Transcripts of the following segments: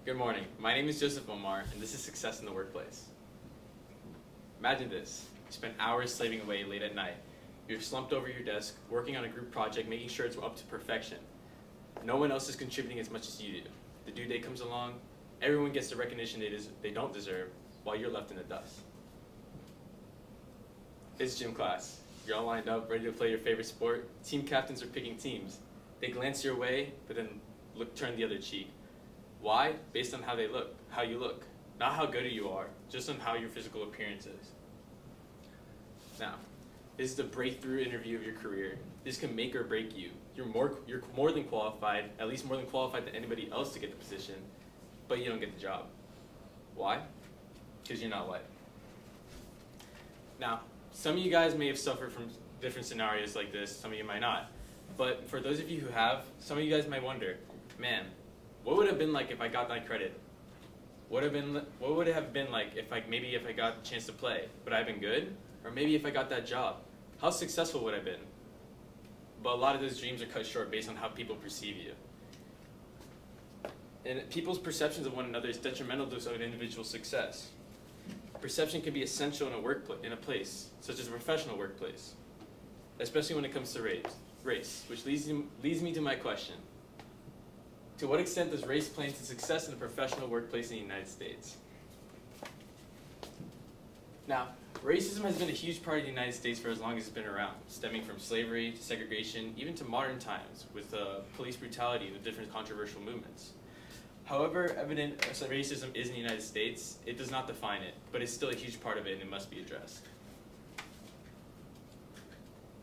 Good morning. My name is Joesph O, and this is Success in the Workplace. Imagine this. You spend hours slaving away late at night. You're slumped over your desk, working on a group project, making sure it's up to perfection. No one else is contributing as much as you do. The due date comes along, everyone gets the recognition they don't deserve, while you're left in the dust. It's gym class. You're all lined up, ready to play your favorite sport. Team captains are picking teams. They glance your way, but then turn the other cheek. Why? Based on how you look. Not how good you are, just on how your physical appearance is. Now, this is the breakthrough interview of your career. This can make or break you. You're more than qualified, at least more than qualified than anybody else to get the position, but you don't get the job. Why? Because you're not white. Now, some of you guys may have suffered from different scenarios like this, some of you might not. But for those of you who have, some of you guys might wonder, man, what would it have been like if I got that credit? What would it have been like if I got a chance to play? Would I have been good? Or maybe if I got that job? How successful would I have been? But a lot of those dreams are cut short based on how people perceive you. And people's perceptions of one another is detrimental to an individual's success. Perception can be essential in a place, such as a professional workplace, especially when it comes to race, which leads me to my question. To what extent does race play into success in a professional workplace in the United States? Now, racism has been a huge part of the United States for as long as it's been around, stemming from slavery to segregation, even to modern times, with police brutality and the different controversial movements. However evident racism is in the United States, it does not define it, but it's still a huge part of it and it must be addressed.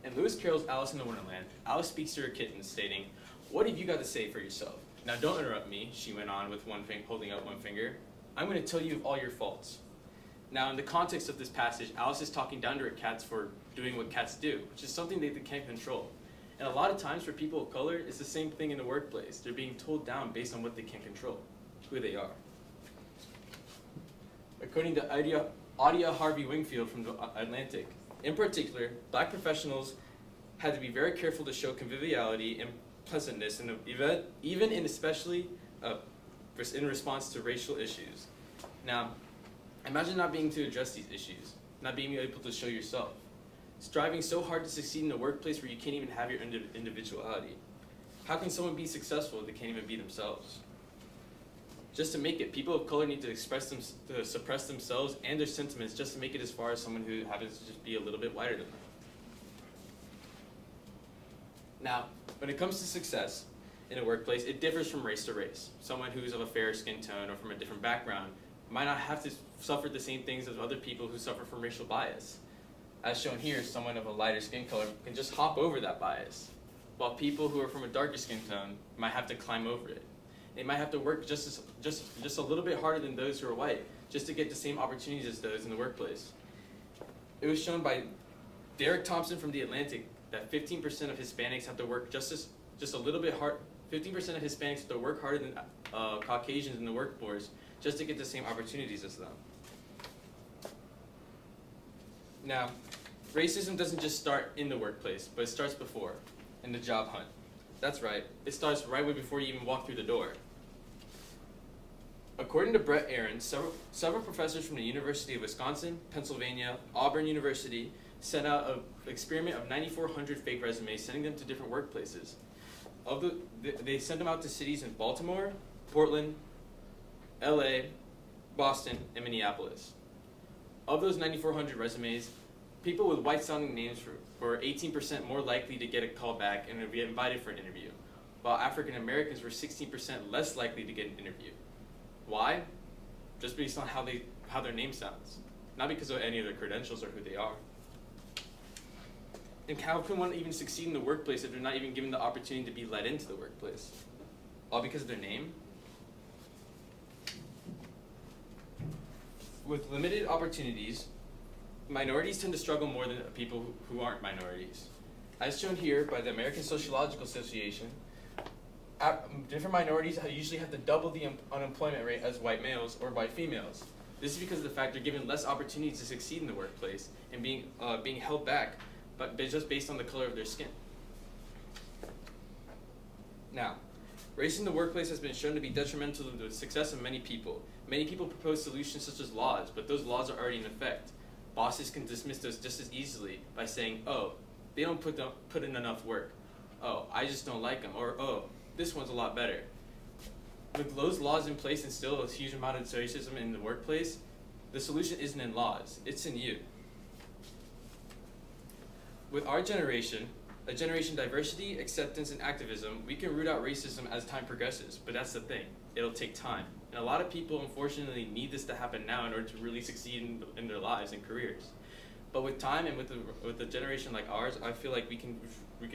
In Lewis Carroll's Alice in Wonderland, Alice speaks to her kitten stating, "What have you got to say for yourself? Now don't interrupt me," she went on with holding up one finger. "I'm going to tell you of all your faults." Now in the context of this passage, Alice is talking down to her cats for doing what cats do, which is something they can't control. And a lot of times for people of color, it's the same thing in the workplace. They're being told down based on what they can't control, who they are. According to Adia Harvey Wingfield from The Atlantic, in particular, black professionals had to be very careful to show conviviality and pleasantness in especially in response to racial issues. Now, imagine not being able to address these issues, not being able to show yourself, striving so hard to succeed in a workplace where you can't even have your individuality. How can someone be successful if they can't even be themselves? Just to make it, people of color need to suppress themselves and their sentiments just to make it as far as someone who happens to just be a little bit whiter than them. Now, when it comes to success in a workplace, it differs from race to race. Someone who's of a fairer skin tone or from a different background might not have to suffer the same things as other people who suffer from racial bias. As shown here, someone of a lighter skin color can just hop over that bias, while people who are from a darker skin tone might have to climb over it. They might have to work just a little bit harder than those who are white, just to get the same opportunities as those in the workplace. It was shown by Derek Thompson from The Atlantic that 15% of Hispanics have to work just a little bit hard. 15% of Hispanics have to work harder than Caucasians in the workforce just to get the same opportunities as them. Now, racism doesn't just start in the workplace, but it starts before, in the job hunt. That's right, it starts right before you even walk through the door. According to Brett Aaron, several professors from the University of Wisconsin, Pennsylvania, Auburn University sent out an experiment of 9,400 fake resumes, sending them to different workplaces. They sent them out to cities in Baltimore, Portland, LA, Boston, and Minneapolis. Of those 9,400 resumes, people with white-sounding names were 18% more likely to get a call back and to be invited for an interview, while African Americans were 16% less likely to get an interview. Why? Just based on how their name sounds, not because of any of their credentials or who they are. And how can one even succeed in the workplace if they're not even given the opportunity to be let into the workplace? All because of their name? With limited opportunities, minorities tend to struggle more than people who aren't minorities. As shown here by the American Sociological Association, different minorities usually have to double the unemployment rate as white males or white females. This is because of the fact they're given less opportunities to succeed in the workplace and being held back, but just based on the color of their skin. Now, Race in the workplace has been shown to be detrimental to the success of many people. Many people propose solutions such as laws, but those laws are already in effect. Bosses can dismiss those just as easily by saying, oh, they don't put in enough work. Oh, I just don't like them. Or, oh, this one's a lot better. With those laws in place and still a huge amount of racism in the workplace, the solution isn't in laws, it's in you. With our generation, a generation diversity, acceptance, and activism, we can root out racism as time progresses, but that's the thing, it'll take time. And a lot of people, unfortunately, need this to happen now in order to really succeed in their lives and careers. But with time and with a generation like ours, I feel like we can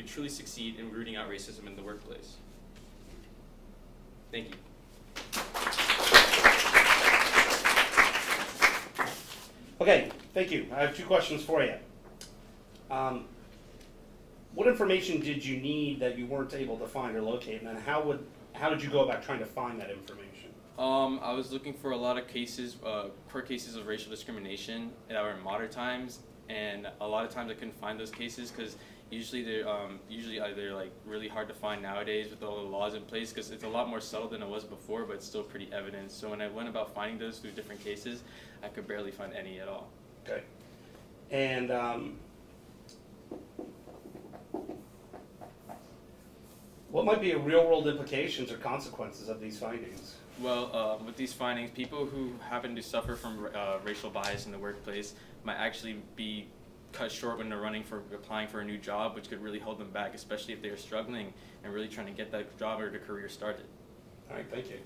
truly succeed in rooting out racism in the workplace. Thank you. Okay, thank you. I have 2 questions for you. What information did you need that you weren't able to find or locate, and then how did you go about trying to find that information? I was looking for a lot of cases, court cases of racial discrimination that were in modern times, and a lot of times I couldn't find those cases because usually they're like really hard to find nowadays with all the laws in place, because it's a lot more subtle than it was before, but it's still pretty evident. So when I went about finding those through different cases, I could barely find any at all. Okay. And what might be a real-world implications or consequences of these findings? Well, with these findings, people who happen to suffer from racial bias in the workplace might actually be cut short when they're applying for a new job, which could really hold them back, especially if they are struggling and really trying to get that job or the career started. All right, thank you.